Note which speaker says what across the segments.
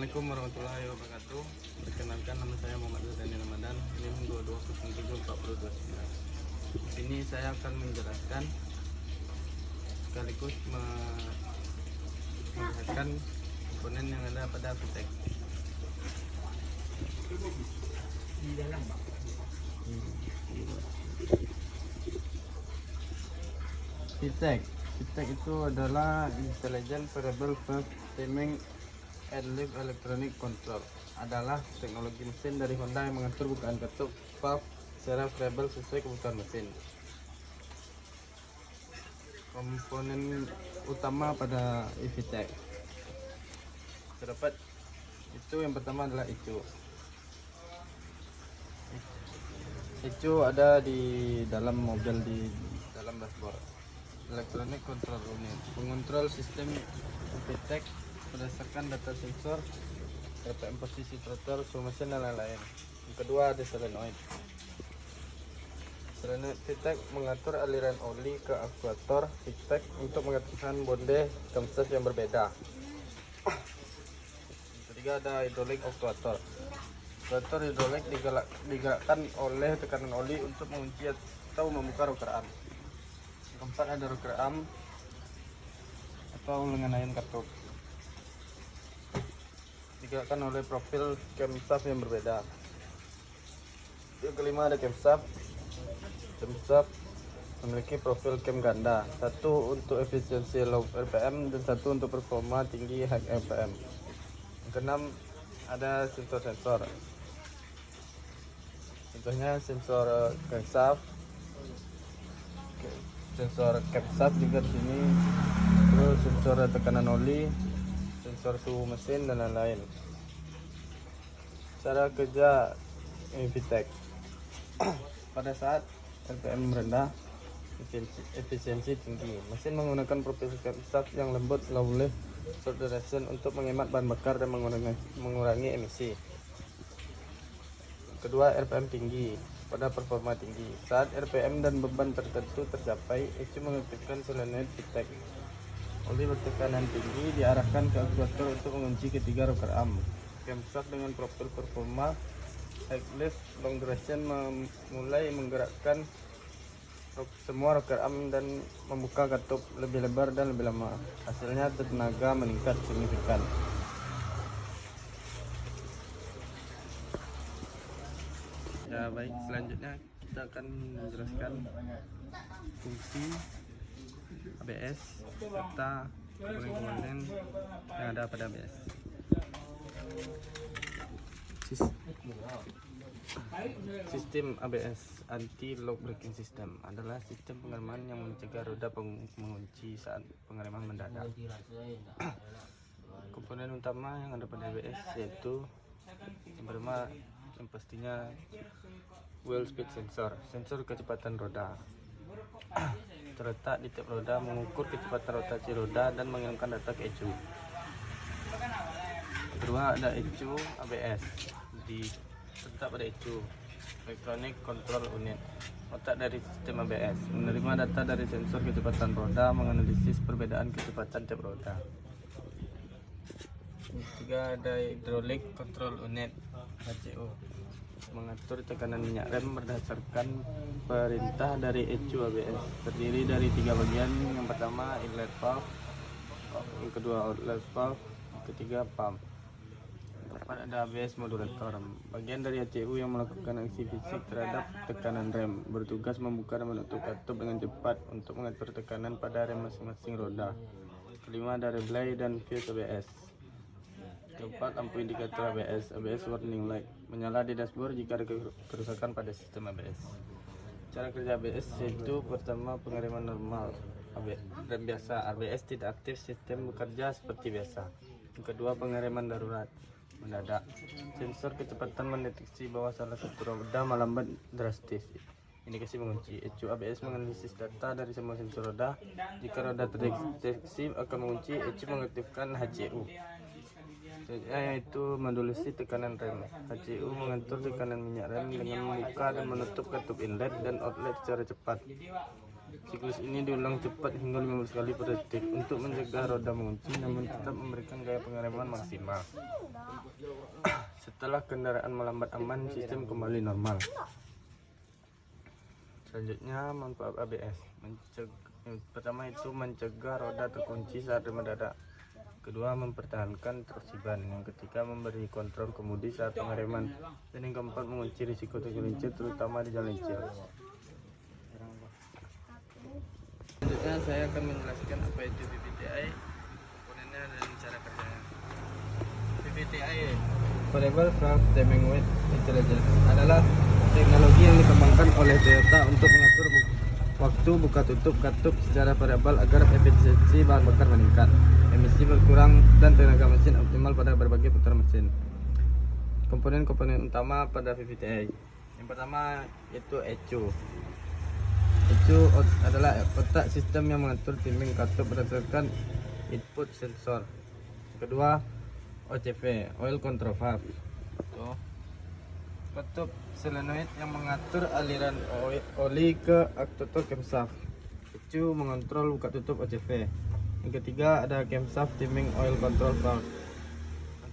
Speaker 1: Assalamualaikum warahmatullahi wabarakatuh. Perkenalkan, nama saya Muhammad Zidani Ramadan. Ini 22074029. Di sini saya akan menjelaskan sekaligus melihatkan komponen yang ada pada VTEC.
Speaker 2: Di dalam, Pak.
Speaker 1: VTEC itu adalah Intelligent Variable Valve Timing and Leaf Electronic Control, adalah teknologi mesin dari Honda yang mengatur bukaan katup valve secara variabel sesuai kebutuhan mesin. Komponen utama pada VTEC terdapat itu, yang pertama adalah ECU. ECU ada di dalam mobil, di dalam dashboard. Electronic Control Unit mengontrol sistem VTEC berdasarkan data sensor, RPM posisi throttle, suhu mesin dan lain-lain. Yang kedua ada solenoid. Solenoid VTEC mengatur aliran oli ke aktuator VTEC untuk mengaktifkan bonde camshaft yang berbeda. Yang ketiga ada hydraulic actuator. Aktuator hidrolik digerakkan oleh tekanan oli untuk mengunci atau membuka rocker arm. Yang keempat ada rocker arm atau lengan ayun katup, digerakkan oleh profil camshaft yang berbeda. Yang kelima ada camshaft. Camshaft memiliki profil cam ganda, satu untuk efisiensi low RPM dan satu untuk performa tinggi high RPM. Yang keenam ada sensor-sensor. Contohnya sensor camshaft, juga di sini, terus sensor tekanan oli, sensor suhu mesin dan lain-lain. Cara kerja VTEC pada saat RPM rendah, efisiensi tinggi. Mesin menggunakan profil camshaft yang lembut, low lift, short duration untuk menghemat bahan bakar dan mengurangi emisi. Kedua, RPM tinggi pada performa tinggi. Saat RPM dan beban tertentu tercapai, ECU mengaktifkan solenoid VTEC. Oli bertekanan tinggi diarahkan ke aktuator untuk mengunci ketiga rocker arm. Camshaft dengan profil performa high lift long duration mulai menggerakkan semua rocker arm dan membuka katup lebih lebar dan lebih lama. Hasilnya tenaga meningkat signifikan. Ya baik, selanjutnya kita akan menjelaskan fungsi ABS serta komponen yang ada pada ABS. Sistem ABS, anti lock braking system, adalah sistem pengereman yang mencegah roda mengunci saat pengereman mendadak. Komponen utama yang ada pada ABS yaitu yang pertama, yang pastinya wheel speed sensor, sensor kecepatan roda. Terletak di tiap roda, mengukur kecepatan rotasi roda dan mengirimkan data ke ECU. Kedua ada ECU ABS, terletak pada ECU, Electronic Control Unit, otak dari sistem ABS, menerima data dari sensor kecepatan roda, menganalisis perbedaan kecepatan tiap roda. Ketiga ada Hydraulic Control Unit, HCU, mengatur tekanan minyak rem berdasarkan perintah dari ECU ABS. Terdiri dari 3 bagian. Yang pertama inlet valve, yang kedua outlet valve, yang ketiga pump. Keempat ada ABS modulator, bagian dari HCU yang melakukan aksi fisik terhadap tekanan rem, bertugas membuka dan menutup katup dengan cepat untuk mengatur tekanan pada rem masing-masing roda. Kelima ada relay dan fuse ABS. Keempat, lampu indikator ABS, ABS warning light, menyala di dashboard jika ada kerusakan pada sistem ABS. Cara kerja ABS yaitu pertama, pengereman normal rem biasa, ABS tidak aktif, sistem bekerja seperti biasa. Yang kedua, pengereman darurat mendadak, sensor kecepatan mendeteksi bahwa salah satu roda melambat drastis, indikasi mengunci. ECU ABS menganalisis data dari semua sensor roda. Jika roda terdeteksi akan mengunci, ECU mengaktifkan HCU, yaitu modulasi tekanan rem. HCU mengatur tekanan minyak rem dengan membuka dan menutup katup inlet dan outlet secara cepat. Siklus ini diulang cepat hingga 15 kali per detik untuk mencegah roda mengunci namun tetap memberikan gaya pengereman maksimal. Setelah kendaraan melambat aman, sistem kembali normal. Selanjutnya, manfaat ABS. Pertama itu mencegah roda terkunci saat mendadak. Kedua, mempertahankan traksi ban. Yang ketiga, memberi kontrol kemudi saat pengereman. Dan yang keempat, mengunci risiko tergelincir terutama di jalan licin. Selanjutnya saya akan menjelaskan apa itu VVTi, komponennya dan cara kerjanya. VVTi, Variable Valve Timing Weight Intelligence, adalah teknologi yang dikembangkan oleh Toyota untuk mengatur waktu buka tutup katup secara variabel agar efisiensi bahan bakar meningkat, emisi berkurang, dan tenaga mesin optimal pada berbagai putaran mesin. Komponen-komponen utama pada VVTi. Yang pertama itu ECU. ECU adalah otak sistem yang mengatur timing katup berdasarkan input sensor. Kedua, OCV, Oil Control Valve. Katup solenoid yang mengatur aliran oli ke aktuator camshaft. ECU mengontrol buka tutup OCV. Yang ketiga ada camshaft timing oil control valve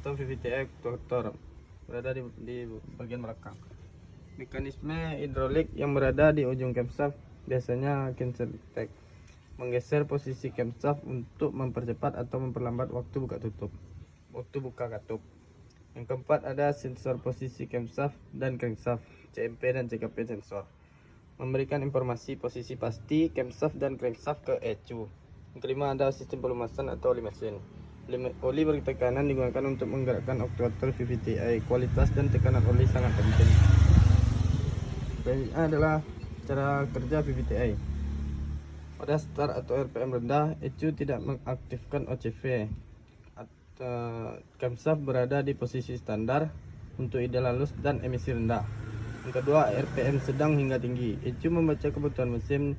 Speaker 1: atau VVTi aktuator, berada di bagian belakang. Mekanisme hidrolik yang berada di ujung camshaft, biasanya cancel tag, menggeser posisi camshaft untuk mempercepat atau memperlambat waktu buka katup. Yang keempat ada sensor posisi camshaft dan crankshaft, CMP dan CKP sensor, memberikan informasi posisi pasti camshaft dan crankshaft ke ECU. Yang kelima ada sistem pelumasan atau oli mesin. Oli bertekanan digunakan untuk menggerakkan aktuator VVTi. Kualitas dan tekanan oli sangat penting. Ini adalah cara kerja VVTi. Pada start atau RPM rendah, ECU tidak mengaktifkan OCV. Camshaft berada di posisi standar untuk ideal halus dan emisi rendah. Yang kedua, RPM sedang hingga tinggi. ECU membaca kebutuhan mesin.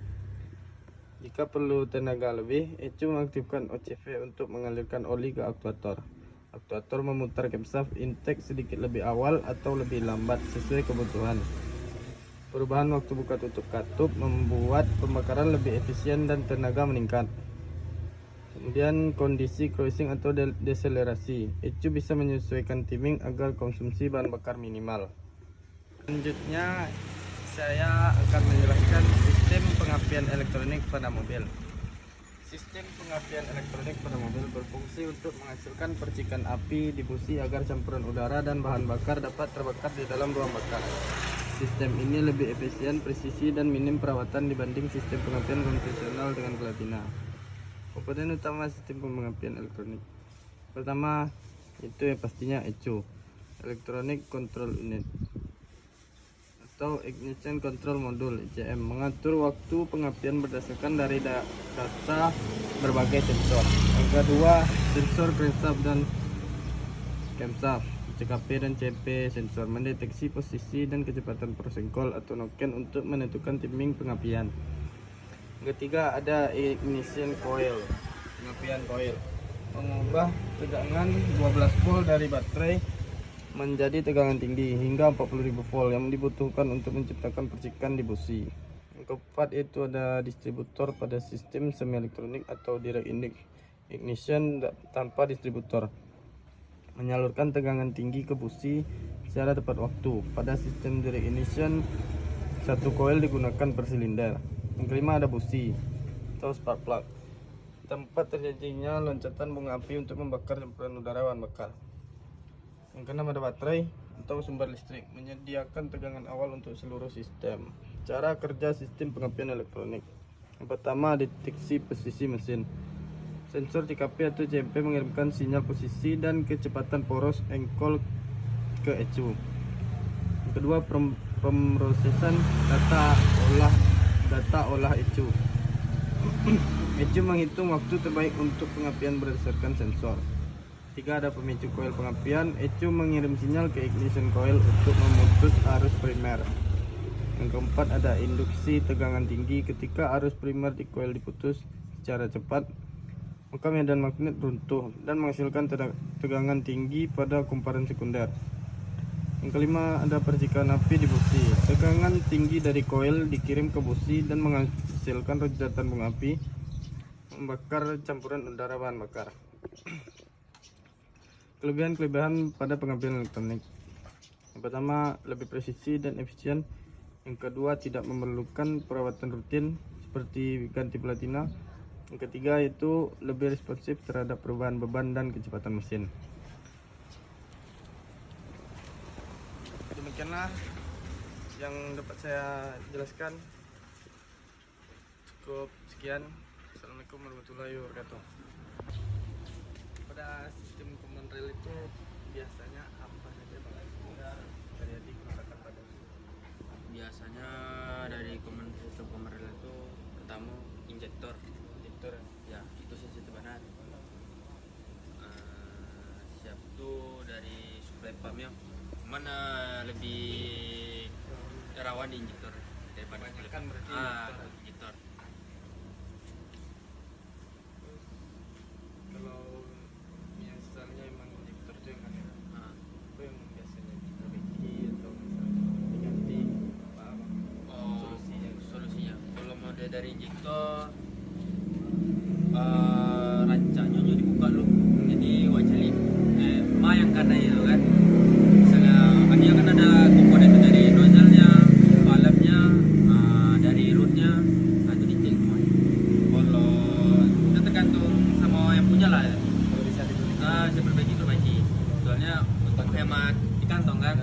Speaker 1: Jika perlu tenaga lebih, ECU mengaktifkan OCV untuk mengalirkan oli ke aktuator. Aktuator memutar camshaft intake sedikit lebih awal atau lebih lambat sesuai kebutuhan. Perubahan waktu buka tutup katup membuat pembakaran lebih efisien dan tenaga meningkat. Kemudian kondisi cruising atau deselerasi. ECU bisa menyesuaikan timing agar konsumsi bahan bakar minimal. Selanjutnya saya akan menjelaskan sistem pengapian elektronik pada mobil. Sistem pengapian elektronik pada mobil berfungsi untuk menghasilkan percikan api di busi agar campuran udara dan bahan bakar dapat terbakar di dalam ruang bakar. Sistem ini lebih efisien, presisi, dan minim perawatan dibanding sistem pengapian konvensional dengan gelatina. Komponen utama sistem pengapian elektronik. Pertama itu yang pastinya ECU, Electronic Control Unit atau Ignition Control Module (ICM), mengatur waktu pengapian berdasarkan dari data berbagai sensor. Yang kedua, sensor crankshaft dan camshaft, CKP dan CP sensor, mendeteksi posisi dan kecepatan persengkol atau noken untuk menentukan timing pengapian. Yang ketiga ada ignition coil, pengapian coil, mengubah tegangan 12 volt dari baterai menjadi tegangan tinggi hingga 40.000 volt yang dibutuhkan untuk menciptakan percikan di busi. Yang keempat itu ada distributor pada sistem semi elektronik atau direct ignition tanpa distributor, menyalurkan tegangan tinggi ke busi secara tepat waktu. Pada sistem direct ignition, satu coil digunakan per silinder. Yang kelima ada busi atau spark plug, tempat terjadinya loncatan bunga api untuk membakar campuran udara bahan bakar. Yang keenam ada baterai atau sumber listrik, menyediakan tegangan awal untuk seluruh sistem. Cara kerja sistem pengapian elektronik. Yang pertama, deteksi posisi mesin. Sensor CKP atau CMP mengirimkan sinyal posisi dan kecepatan poros engkol ke ECU. Yang kedua, pemrosesan data olah ECU. ECU menghitung waktu terbaik untuk pengapian berdasarkan sensor. Tiga, ada pemicu koil pengapian. ECU mengirim sinyal ke ignition coil untuk memutus arus primer. Yang keempat ada induksi tegangan tinggi. Ketika arus primer di coil diputus secara cepat, maka medan magnet runtuh dan menghasilkan tegangan tinggi pada kumparan sekunder. Yang kelima ada percikan api di busi. Tegangan tinggi dari coil dikirim ke busi dan menghasilkan menghasilkan rejatan bunga api membakar campuran udara bahan bakar. Kelebihan-kelebihan pada pengambilan elektronik. Yang pertama, lebih presisi dan efisien. Yang kedua, tidak memerlukan perawatan rutin seperti ganti platina. Yang ketiga, itu lebih responsif terhadap perubahan beban dan kecepatan mesin. Demikianlah yang dapat saya jelaskan. Cukup sekian. Assalamualaikum warahmatullahi wabarakatuh. Pada sistem command rail itu biasanya apa saja Bang? Dari digunakan pada
Speaker 2: Biasanya dari sistem komersial itu pertama injektor. Ya, itu sisi tebanan. Siap tuh dari supply pumpnya. Mana lebih rawan di injektor daripada
Speaker 1: Kebanyakan berarti
Speaker 2: injektor.
Speaker 1: kalau misalnya emang injektor itu yang kan ya,
Speaker 2: Ah.
Speaker 1: apa yang biasanya diperbaiki atau misalnya diganti apa solusinya?
Speaker 2: Solusinya. Kalau mode dari injektor rancaknya dibuka lu. Jadi wajali mayangkan aja itu kan. Misalnya dia kan ada komponen itu dari nozzle-nya, valve-nya, dari root-nya, itu detail semua. Kalau itu tergantung sama yang punya lah ya.
Speaker 1: Kalau bisa diperbaiki
Speaker 2: Saya perbaiki. Soalnya untuk hemat di kantong kan.